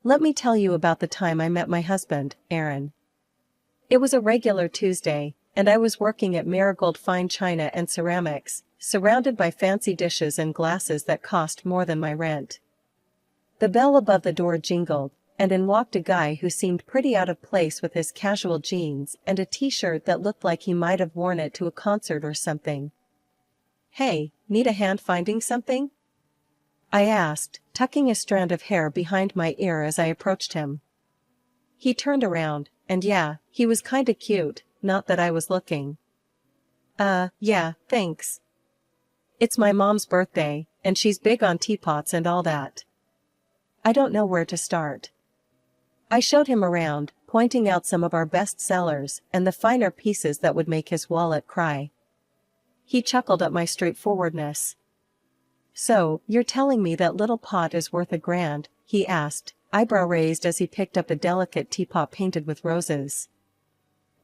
Let me tell you about the time I met my husband, Aaron. It was a regular Tuesday, and I was working at Marigold Fine China and Ceramics, surrounded by fancy dishes and glasses that cost more than my rent. The bell above the door jingled, and in walked a guy who seemed pretty out of place with his casual jeans and a t-shirt that looked like he might have worn it to a concert or something. "Hey, need a hand finding something?" I asked, tucking a strand of hair behind my ear as I approached him. He turned around, and yeah, he was kinda cute, not that I was looking. Yeah, thanks. It's my mom's birthday, and she's big on teapots and all that. I don't know where to start. I showed him around, pointing out some of our best sellers and the finer pieces that would make his wallet cry. He chuckled at my straightforwardness. "So, you're telling me that little pot is worth $1,000, he asked, eyebrow raised as he picked up a delicate teapot painted with roses.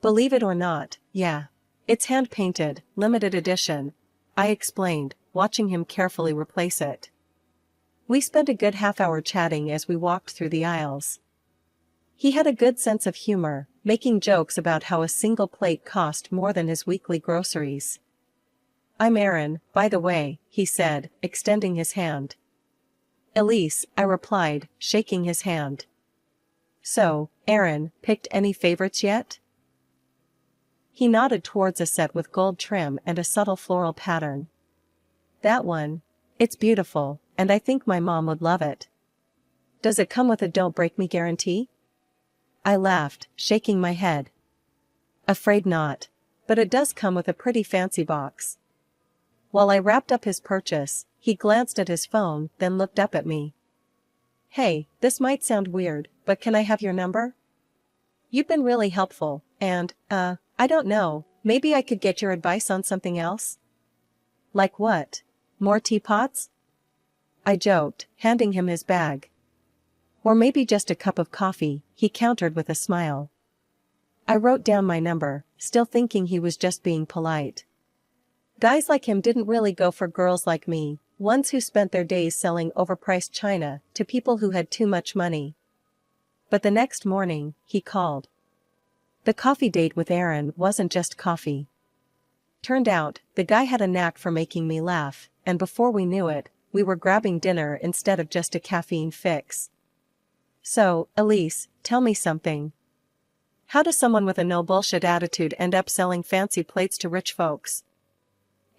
"Believe it or not, yeah. It's hand-painted, limited edition," I explained, watching him carefully replace it. We spent a good half-hour chatting as we walked through the aisles. He had a good sense of humor, making jokes about how a single plate cost more than his weekly groceries. "I'm Aaron, by the way," he said, extending his hand. "Elise," I replied, shaking his hand. "So, Aaron, picked any favorites yet?" He nodded towards a set with gold trim and a subtle floral pattern. "That one? It's beautiful, and I think my mom would love it." "Does it come with a don't break me guarantee?" I laughed, shaking my head. "Afraid not. But it does come with a pretty fancy box." While I wrapped up his purchase, he glanced at his phone, then looked up at me. "Hey, this might sound weird, but can I have your number? You've been really helpful, and, I don't know, maybe I could get your advice on something else?" "Like what? More teapots?" I joked, handing him his bag. "Or maybe just a cup of coffee," he countered with a smile. I wrote down my number, still thinking he was just being polite. Guys like him didn't really go for girls like me, ones who spent their days selling overpriced china to people who had too much money. But the next morning, he called. The coffee date with Aaron wasn't just coffee. Turned out, the guy had a knack for making me laugh, and before we knew it, we were grabbing dinner instead of just a caffeine fix. "So, Elise, tell me something. How does someone with a no-bullshit attitude end up selling fancy plates to rich folks?"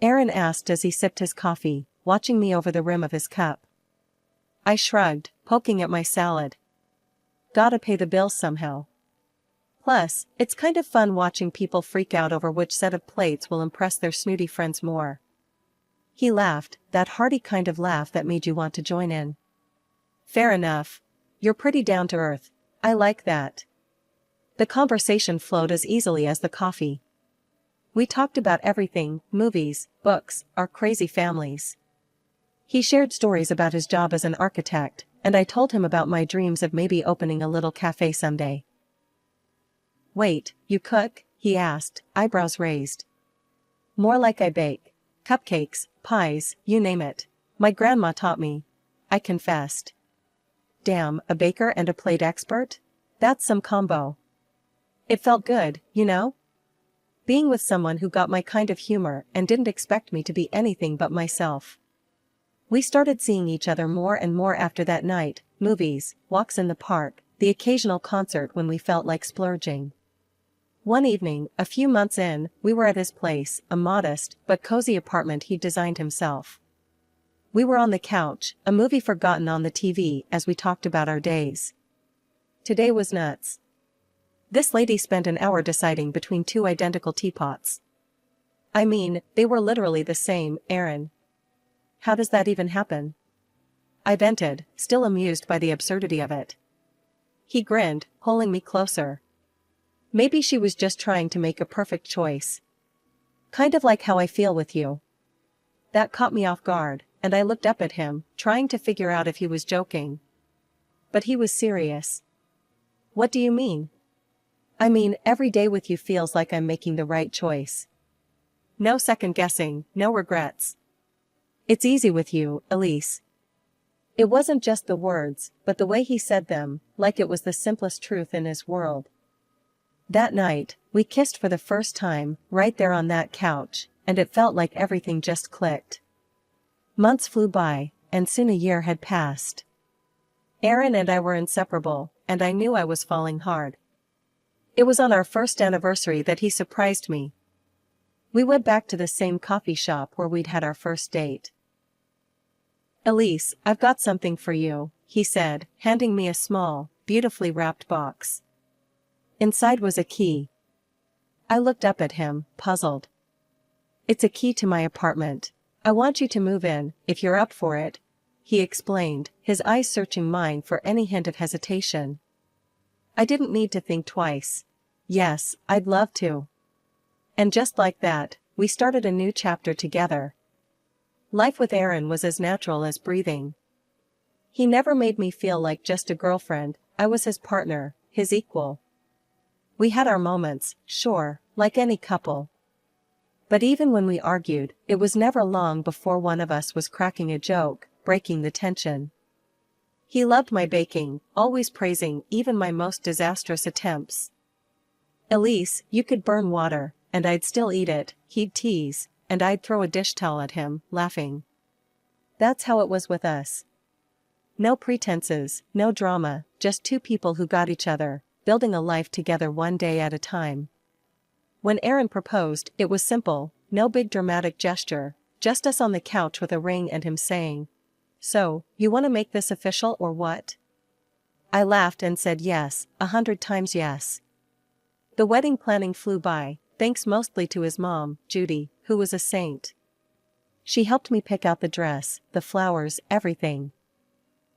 Aaron asked as he sipped his coffee, watching me over the rim of his cup. I shrugged, poking at my salad. "Gotta pay the bills somehow. Plus, it's kind of fun watching people freak out over which set of plates will impress their snooty friends more." He laughed, that hearty kind of laugh that made you want to join in. "Fair enough. You're pretty down to earth. I like that." The conversation flowed as easily as the coffee. We talked about everything, movies, books, our crazy families. He shared stories about his job as an architect, and I told him about my dreams of maybe opening a little cafe someday. "Wait, you cook?" he asked, eyebrows raised. "More like I bake. Cupcakes, pies, you name it. My grandma taught me," I confessed. Damn, a baker and a plate expert? That's some combo. It felt good, you know? Being with someone who got my kind of humor and didn't expect me to be anything but myself. We started seeing each other more and more after that night, movies, walks in the park, the occasional concert when we felt like splurging. One evening, a few months in, we were at his place, a modest but cozy apartment he'd designed himself. We were on the couch, a movie forgotten on the TV as we talked about our days. Today was nuts. This lady spent an hour deciding between two identical teapots. I mean, they were literally the same, Aaron. How does that even happen? I vented, still amused by the absurdity of it. He grinned, pulling me closer. Maybe she was just trying to make a perfect choice. Kind of like how I feel with you. That caught me off guard, and I looked up at him, trying to figure out if he was joking. But he was serious. "What do you mean?" "I mean, every day with you feels like I'm making the right choice. No second guessing, no regrets. It's easy with you, Elise." It wasn't just the words, but the way he said them, like it was the simplest truth in his world. That night, we kissed for the first time, right there on that couch, and it felt like everything just clicked. Months flew by, and soon a year had passed. Aaron and I were inseparable, and I knew I was falling hard. It was on our first anniversary that he surprised me. We went back to the same coffee shop where we'd had our first date. "Elise, I've got something for you," he said, handing me a small, beautifully wrapped box. Inside was a key. I looked up at him, puzzled. "It's a key to my apartment. I want you to move in, if you're up for it," he explained, his eyes searching mine for any hint of hesitation. I didn't need to think twice. Yes, I'd love to. And just like that, we started a new chapter together. Life with Aaron was as natural as breathing. He never made me feel like just a girlfriend. I was his partner, his equal. We had our moments, sure, like any couple. But even when we argued, it was never long before one of us was cracking a joke, breaking the tension. He loved my baking, always praising even my most disastrous attempts. "Elise, you could burn water, and I'd still eat it," he'd tease, and I'd throw a dish towel at him, laughing. That's how it was with us. No pretenses, no drama, just two people who got each other, building a life together one day at a time. When Aaron proposed, it was simple, no big dramatic gesture, just us on the couch with a ring and him saying, "So, you want to make this official or what?" I laughed and said yes, 100 times yes. The wedding planning flew by, thanks mostly to his mom, Judy, who was a saint. She helped me pick out the dress, the flowers, everything.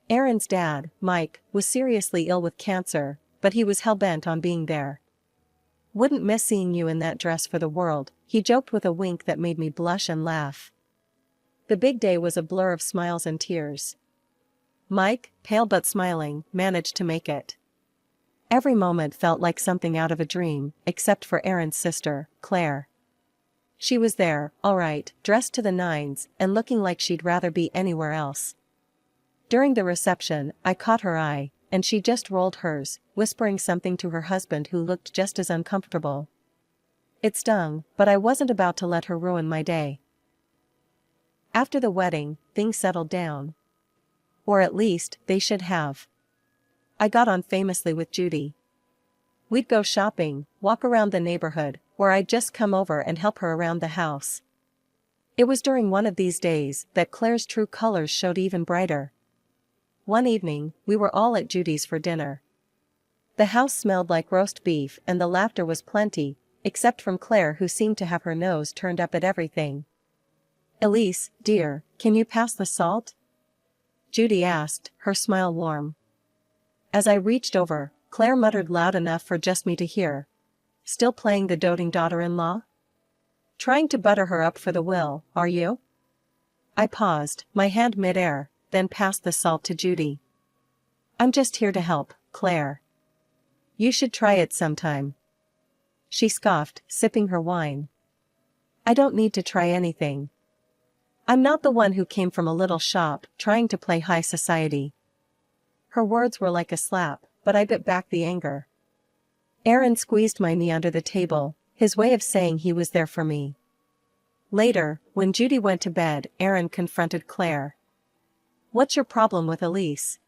Aaron's dad, Mike, was seriously ill with cancer, but he was hell-bent on being there. "Wouldn't miss seeing you in that dress for the world," he joked with a wink that made me blush and laugh. The big day was a blur of smiles and tears. Mike, pale but smiling, managed to make it. Every moment felt like something out of a dream, except for Aaron's sister, Claire. She was there, all right, dressed to the nines, and looking like she'd rather be anywhere else. During the reception, I caught her eye, and she just rolled hers, whispering something to her husband who looked just as uncomfortable. It stung, but I wasn't about to let her ruin my day. After the wedding, things settled down. Or at least, they should have. I got on famously with Judy. We'd go shopping, walk around the neighborhood, or I'd just come over and help her around the house. It was during one of these days that Claire's true colors showed even brighter. One evening, we were all at Judy's for dinner. The house smelled like roast beef and the laughter was plenty, except from Claire who seemed to have her nose turned up at everything. "Elise, dear, can you pass the salt?" Judy asked, her smile warm. As I reached over, Claire muttered loud enough for just me to hear. "Still playing the doting daughter-in-law? Trying to butter her up for the will, are you?" I paused, my hand mid-air, then passed the salt to Judy. "I'm just here to help, Claire. You should try it sometime." She scoffed, sipping her wine. "I don't need to try anything. I'm not the one who came from a little shop, trying to play high society." Her words were like a slap, but I bit back the anger. Aaron squeezed my knee under the table, his way of saying he was there for me. Later, when Judy went to bed, Aaron confronted Claire. "What's your problem with Elise?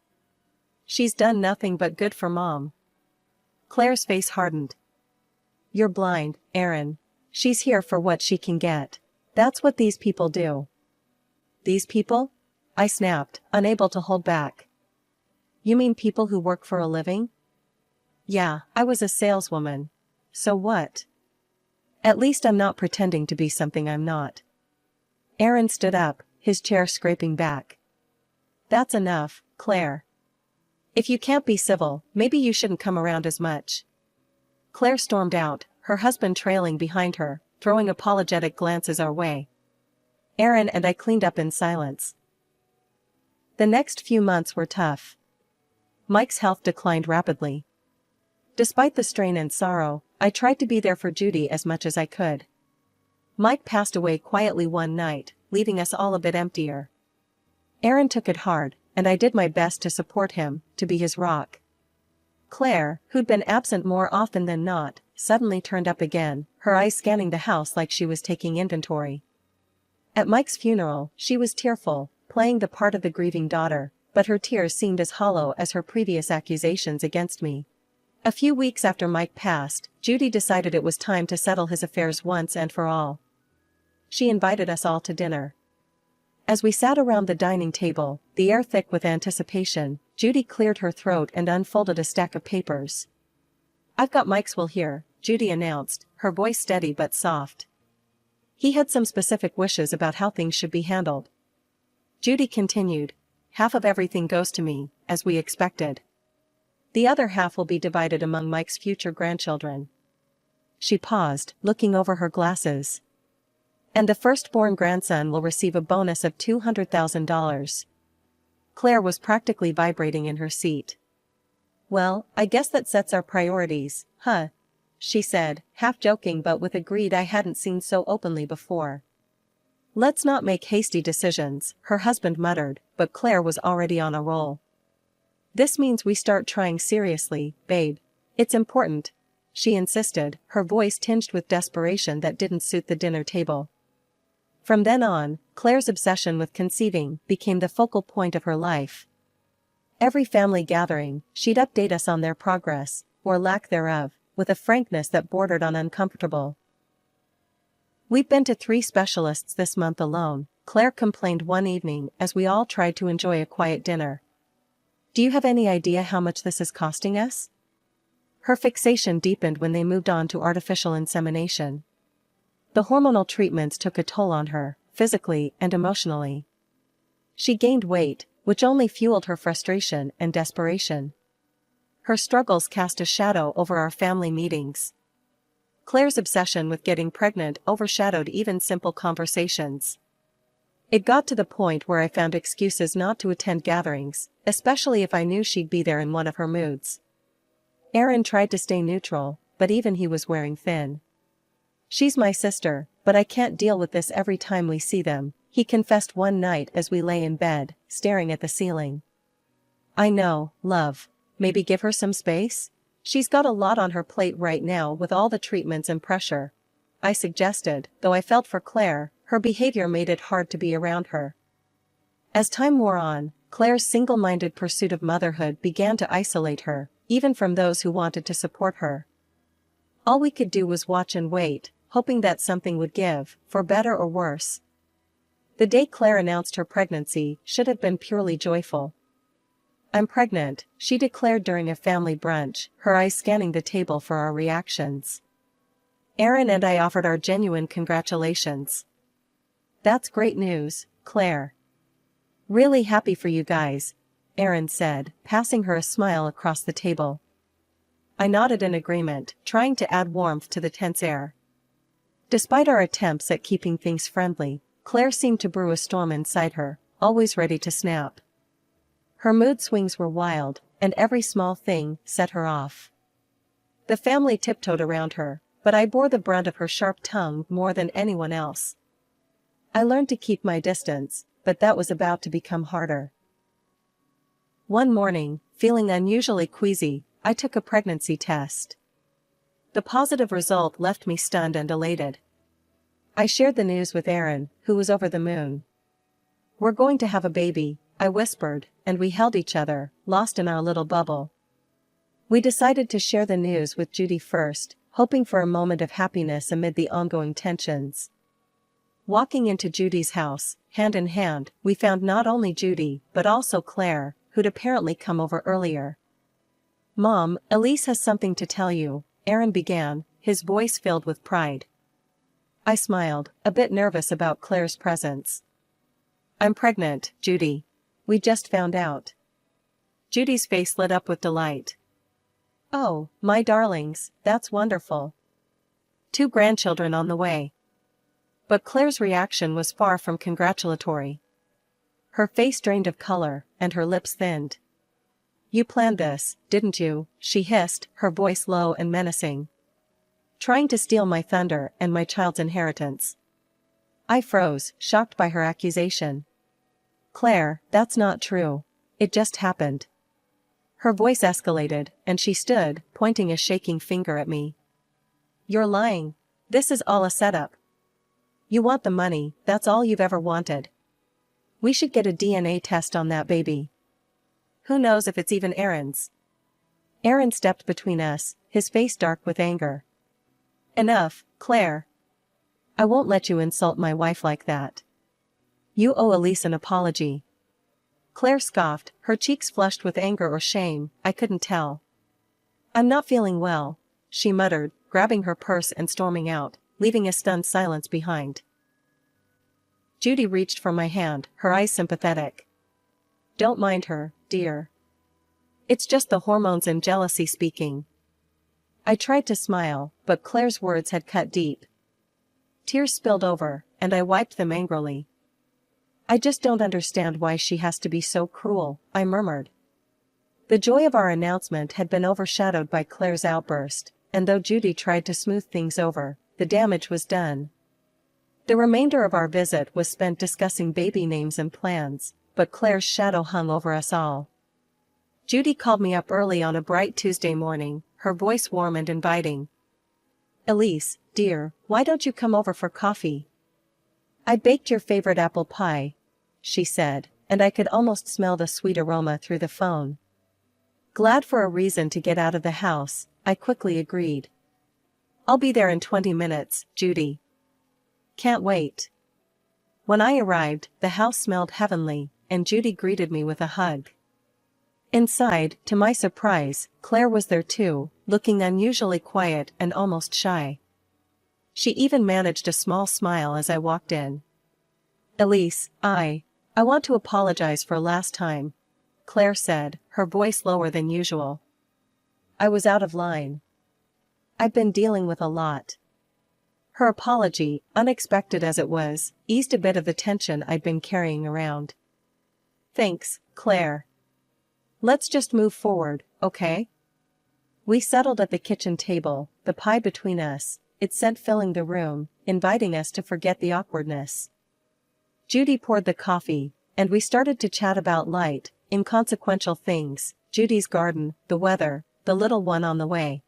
She's done nothing but good for Mom." Claire's face hardened. "You're blind, Aaron. She's here for what she can get. That's what these people do." "These people?" I snapped, unable to hold back. "You mean people who work for a living?" "Yeah, I was a saleswoman. So what? At least I'm not pretending to be something I'm not." Aaron stood up, his chair scraping back. "That's enough, Claire. If you can't be civil, maybe you shouldn't come around as much." Claire stormed out, her husband trailing behind her, throwing apologetic glances our way. Aaron and I cleaned up in silence. The next few months were tough. Mike's health declined rapidly. Despite the strain and sorrow, I tried to be there for Judy as much as I could. Mike passed away quietly one night, leaving us all a bit emptier. Aaron took it hard, and I did my best to support him, to be his rock. Claire, who'd been absent more often than not, suddenly turned up again, her eyes scanning the house like she was taking inventory. At Mike's funeral, she was tearful, playing the part of the grieving daughter, but her tears seemed as hollow as her previous accusations against me. A few weeks after Mike passed, Judy decided it was time to settle his affairs once and for all. She invited us all to dinner. As we sat around the dining table, the air thick with anticipation, Judy cleared her throat and unfolded a stack of papers. "I've got Mike's will here," Judy announced, her voice steady but soft. "He had some specific wishes about how things should be handled." Judy continued, "Half of everything goes to me, as we expected. The other half will be divided among Mike's future grandchildren." She paused, looking over her glasses. "And the firstborn grandson will receive a bonus of $200,000. Claire was practically vibrating in her seat. "Well, I guess that sets our priorities, huh?" she said, half joking but with a greed I hadn't seen so openly before. "Let's not make hasty decisions," her husband muttered, but Claire was already on a roll. "This means we start trying seriously, babe. It's important," she insisted, her voice tinged with desperation that didn't suit the dinner table. From then on, Claire's obsession with conceiving became the focal point of her life. Every family gathering, she'd update us on their progress, or lack thereof, with a frankness that bordered on uncomfortable. "We've been to 3 specialists this month alone," Claire complained one evening as we all tried to enjoy a quiet dinner. "Do you have any idea how much this is costing us?" Her fixation deepened when they moved on to artificial insemination. The hormonal treatments took a toll on her, physically and emotionally. She gained weight, which only fueled her frustration and desperation. Her struggles cast a shadow over our family meetings. Claire's obsession with getting pregnant overshadowed even simple conversations. It got to the point where I found excuses not to attend gatherings, especially if I knew she'd be there in one of her moods. Aaron tried to stay neutral, but even he was wearing thin. "She's my sister, but I can't deal with this every time we see them," he confessed one night as we lay in bed, staring at the ceiling. "I know, love. Maybe give her some space? She's got a lot on her plate right now with all the treatments and pressure," I suggested, though I felt for Claire, her behavior made it hard to be around her. As time wore on, Claire's single-minded pursuit of motherhood began to isolate her, even from those who wanted to support her. All we could do was watch and wait, hoping that something would give, for better or worse. The day Claire announced her pregnancy should have been purely joyful. "I'm pregnant," she declared during a family brunch, her eyes scanning the table for our reactions. Aaron and I offered our genuine congratulations. "That's great news, Claire. Really happy for you guys," Aaron said, passing her a smile across the table. I nodded in agreement, trying to add warmth to the tense air. Despite our attempts at keeping things friendly, Claire seemed to brew a storm inside her, always ready to snap. Her mood swings were wild, and every small thing set her off. The family tiptoed around her, but I bore the brunt of her sharp tongue more than anyone else. I learned to keep my distance, but that was about to become harder. One morning, feeling unusually queasy, I took a pregnancy test. The positive result left me stunned and elated. I shared the news with Aaron, who was over the moon. "We're going to have a baby," I whispered, and we held each other, lost in our little bubble. We decided to share the news with Judy first, hoping for a moment of happiness amid the ongoing tensions. Walking into Judy's house, hand in hand, we found not only Judy, but also Claire, who'd apparently come over earlier. "Mom, Elise has something to tell you," Aaron began, his voice filled with pride. I smiled, a bit nervous about Claire's presence. "I'm pregnant, Judy. We just found out." Judy's face lit up with delight. "Oh, my darlings, that's wonderful. 2 grandchildren on the way." But Claire's reaction was far from congratulatory. Her face drained of color, and her lips thinned. "You planned this, didn't you?" she hissed, her voice low and menacing. "Trying to steal my thunder and my child's inheritance." I froze, shocked by her accusation. "Claire, that's not true. It just happened. Her voice escalated, and she stood, pointing a shaking finger at me. You're lying. This is all a setup. You want the money, that's all you've ever wanted. We should get a DNA test on that baby. Who knows if it's even Aaron's? Aaron stepped between us, his face dark with anger. Enough, Claire. I won't let you insult my wife like that. You owe Elise an apology. Claire scoffed, her cheeks flushed with anger or shame, I couldn't tell. I'm not feeling well, she muttered, grabbing her purse and storming out, leaving a stunned silence behind. Judy reached for my hand, her eyes sympathetic. Don't mind her, dear. It's just the hormones and jealousy speaking. I tried to smile, but Claire's words had cut deep. Tears spilled over, and I wiped them angrily. I just don't understand why she has to be so cruel, I murmured. The joy of our announcement had been overshadowed by Claire's outburst, and though Judy tried to smooth things over, the damage was done. The remainder of our visit was spent discussing baby names and plans, but Claire's shadow hung over us all. Judy called me up early on a bright Tuesday morning, her voice warm and inviting. Elise, dear, why don't you come over for coffee? I baked your favorite apple pie, she said, and I could almost smell the sweet aroma through the phone. Glad for a reason to get out of the house, I quickly agreed. I'll be there in 20 minutes, Judy. Can't wait. When I arrived, the house smelled heavenly, and Judy greeted me with a hug. Inside, to my surprise, Claire was there too, looking unusually quiet and almost shy. She even managed a small smile as I walked in. Elise, I want to apologize for last time, Claire said, her voice lower than usual. I was out of line. I've been dealing with a lot. Her apology, unexpected as it was, eased a bit of the tension I'd been carrying around. Thanks, Claire. Let's just move forward, okay? We settled at the kitchen table, the pie between us, its scent filling the room, inviting us to forget the awkwardness. Judy poured the coffee, and we started to chat about light, inconsequential things, Judy's garden, the weather, the little one on the way.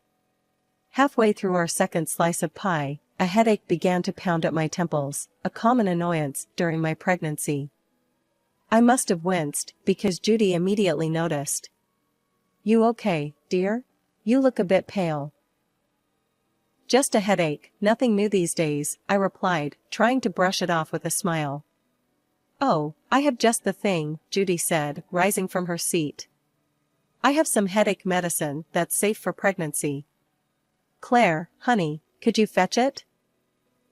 Halfway through our second slice of pie, a headache began to pound at my temples, a common annoyance during my pregnancy. I must have winced, because Judy immediately noticed. You okay, dear? You look a bit pale. Just a headache, nothing new these days, I replied, trying to brush it off with a smile. Oh, I have just the thing, Judy said, rising from her seat. I have some headache medicine that's safe for pregnancy. Claire, honey, could you fetch it?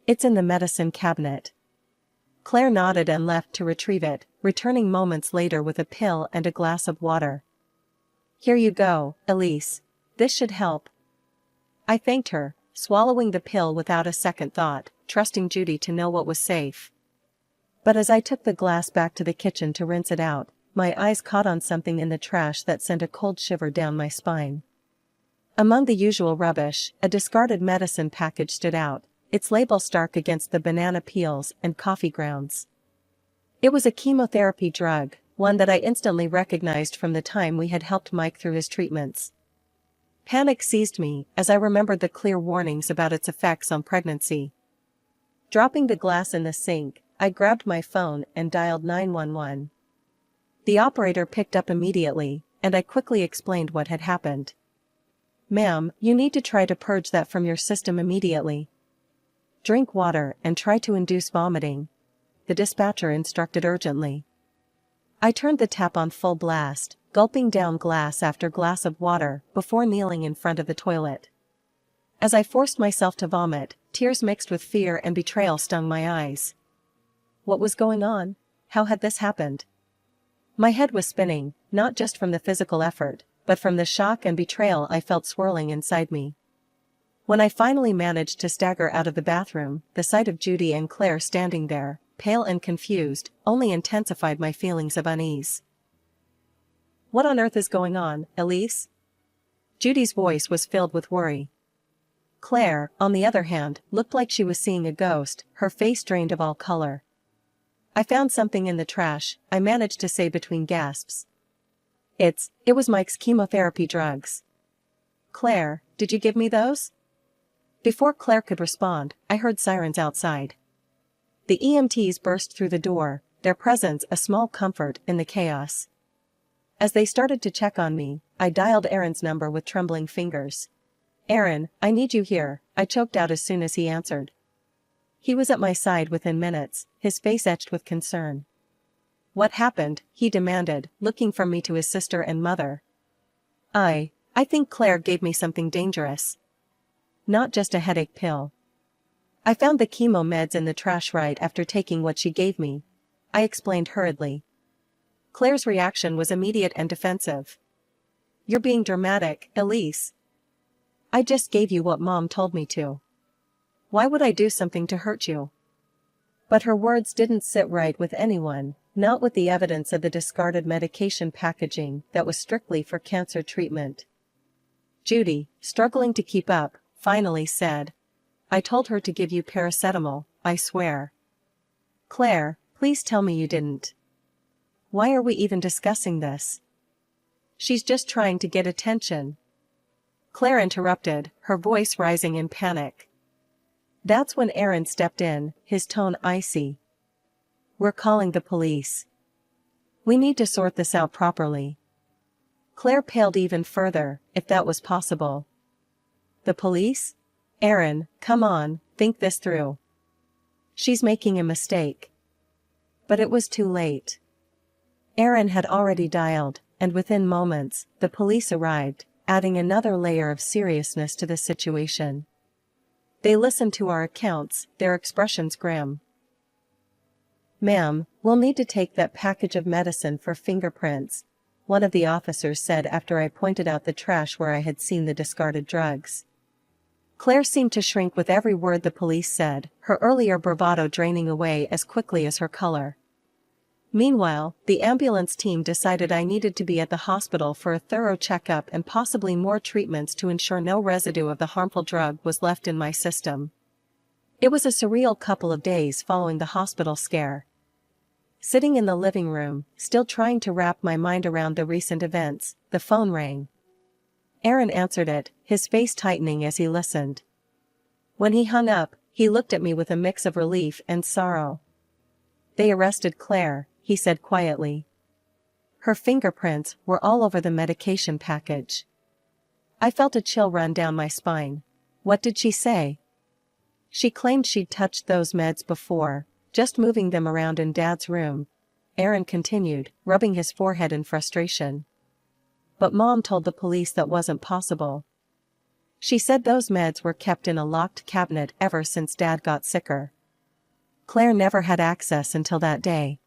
It's in the medicine cabinet. Claire nodded and left to retrieve it, returning moments later with a pill and a glass of water. Here you go, Elise. This should help. I thanked her, swallowing the pill without a second thought, trusting Judy to know what was safe. But as I took the glass back to the kitchen to rinse it out, my eyes caught on something in the trash that sent a cold shiver down my spine. Among the usual rubbish, a discarded medicine package stood out, its label stark against the banana peels and coffee grounds. It was a chemotherapy drug, one that I instantly recognized from the time we had helped Mike through his treatments. Panic seized me as I remembered the clear warnings about its effects on pregnancy. Dropping the glass in the sink, I grabbed my phone and dialed 911. The operator picked up immediately, and I quickly explained what had happened. Ma'am, you need to try to purge that from your system immediately. Drink water and try to induce vomiting, the dispatcher instructed urgently. I turned the tap on full blast, gulping down glass after glass of water before kneeling in front of the toilet. As I forced myself to vomit, tears mixed with fear and betrayal stung my eyes. What was going on? How had this happened? My head was spinning, not just from the physical effort, but from the shock and betrayal I felt swirling inside me. When I finally managed to stagger out of the bathroom, the sight of Judy and Claire standing there, pale and confused, only intensified my feelings of unease. What on earth is going on, Elise? Judy's voice was filled with worry. Claire, on the other hand, looked like she was seeing a ghost, her face drained of all color. I found something in the trash, I managed to say between gasps. It was Mike's chemotherapy drugs. Claire, did you give me those? Before Claire could respond, I heard sirens outside. The EMTs burst through the door, their presence a small comfort in the chaos. As they started to check on me, I dialed Aaron's number with trembling fingers. "Aaron, I need you here," I choked out as soon as he answered. He was at my side within minutes, his face etched with concern. "What happened?" he demanded, looking from me to his sister and mother. I think Claire gave me something dangerous. Not just a headache pill. I found the chemo meds in the trash right after taking what she gave me," I explained hurriedly. Claire's reaction was immediate and defensive. "You're being dramatic, Elise. I just gave you what Mom told me to. Why would I do something to hurt you?" But her words didn't sit right with anyone, not with the evidence of the discarded medication packaging that was strictly for cancer treatment. Judy, struggling to keep up, finally said, "I told her to give you paracetamol, I swear." "Claire, please tell me you didn't. Why are we even discussing this? She's just trying to get attention." Claire interrupted, her voice rising in panic. That's when Aaron stepped in, his tone icy. "We're calling the police. We need to sort this out properly." Claire paled even further, if that was possible. "The police? Aaron, come on, think this through. She's making a mistake." But it was too late. Aaron had already dialed, and within moments, the police arrived, adding another layer of seriousness to the situation. They listened to our accounts, their expressions grim. "Ma'am, we'll need to take that package of medicine for fingerprints," one of the officers said after I pointed out the trash where I had seen the discarded drugs. Claire seemed to shrink with every word the police said, her earlier bravado draining away as quickly as her color. Meanwhile, the ambulance team decided I needed to be at the hospital for a thorough checkup and possibly more treatments to ensure no residue of the harmful drug was left in my system. It was a surreal couple of days following the hospital scare. Sitting in the living room, still trying to wrap my mind around the recent events, the phone rang. Aaron answered it, his face tightening as he listened. When he hung up, he looked at me with a mix of relief and sorrow. "They arrested Claire," he said quietly. "Her fingerprints were all over the medication package." I felt a chill run down my spine. "What did she say?" "She claimed she'd touched those meds before, just moving them around in Dad's room," Aaron continued, rubbing his forehead in frustration. "But Mom told the police that wasn't possible. She said those meds were kept in a locked cabinet ever since Dad got sicker. Claire never had access until that day."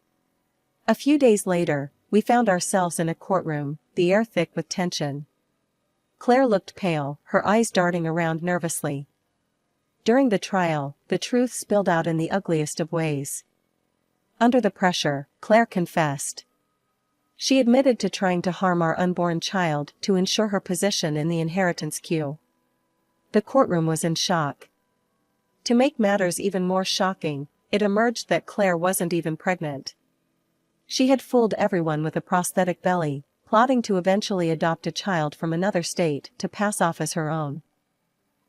A few days later, we found ourselves in a courtroom, the air thick with tension. Claire looked pale, her eyes darting around nervously. During the trial, the truth spilled out in the ugliest of ways. Under the pressure, Claire confessed. She admitted to trying to harm our unborn child to ensure her position in the inheritance queue. The courtroom was in shock. To make matters even more shocking, it emerged that Claire wasn't even pregnant. She had fooled everyone with a prosthetic belly, plotting to eventually adopt a child from another state to pass off as her own.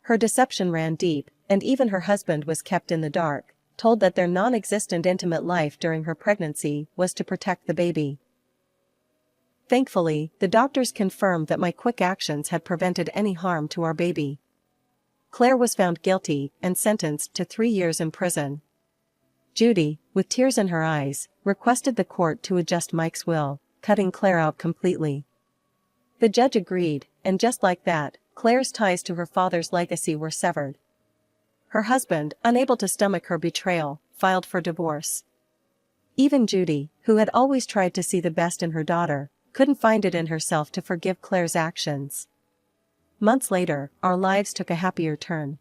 Her deception ran deep, and even her husband was kept in the dark, told that their non-existent intimate life during her pregnancy was to protect the baby. Thankfully, the doctors confirmed that my quick actions had prevented any harm to our baby. Claire was found guilty and sentenced to 3 years in prison. Judy, with tears in her eyes, requested the court to adjust Mike's will, cutting Claire out completely. The judge agreed, and just like that, Claire's ties to her father's legacy were severed. Her husband, unable to stomach her betrayal, filed for divorce. Even Judy, who had always tried to see the best in her daughter, couldn't find it in herself to forgive Claire's actions. Months later, our lives took a happier turn.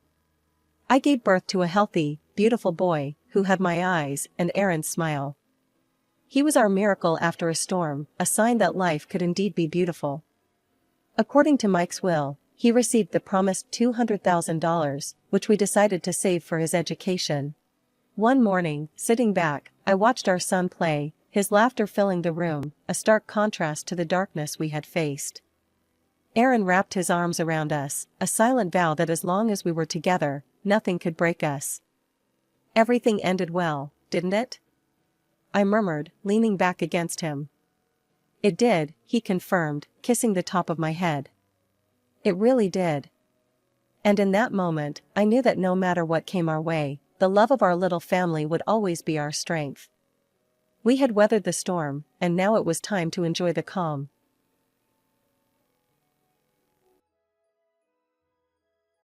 I gave birth to a healthy, beautiful boy, who had my eyes and Aaron's smile. He was our miracle after a storm, a sign that life could indeed be beautiful. According to Mike's will, he received the promised $200,000, which we decided to save for his education. One morning, sitting back, I watched our son play, his laughter filling the room, a stark contrast to the darkness we had faced. Aaron wrapped his arms around us, a silent vow that as long as we were together, nothing could break us. "Everything ended well, didn't it?" I murmured, leaning back against him. "It did," he confirmed, kissing the top of my head. "It really did." And in that moment, I knew that no matter what came our way, the love of our little family would always be our strength. We had weathered the storm, and now it was time to enjoy the calm,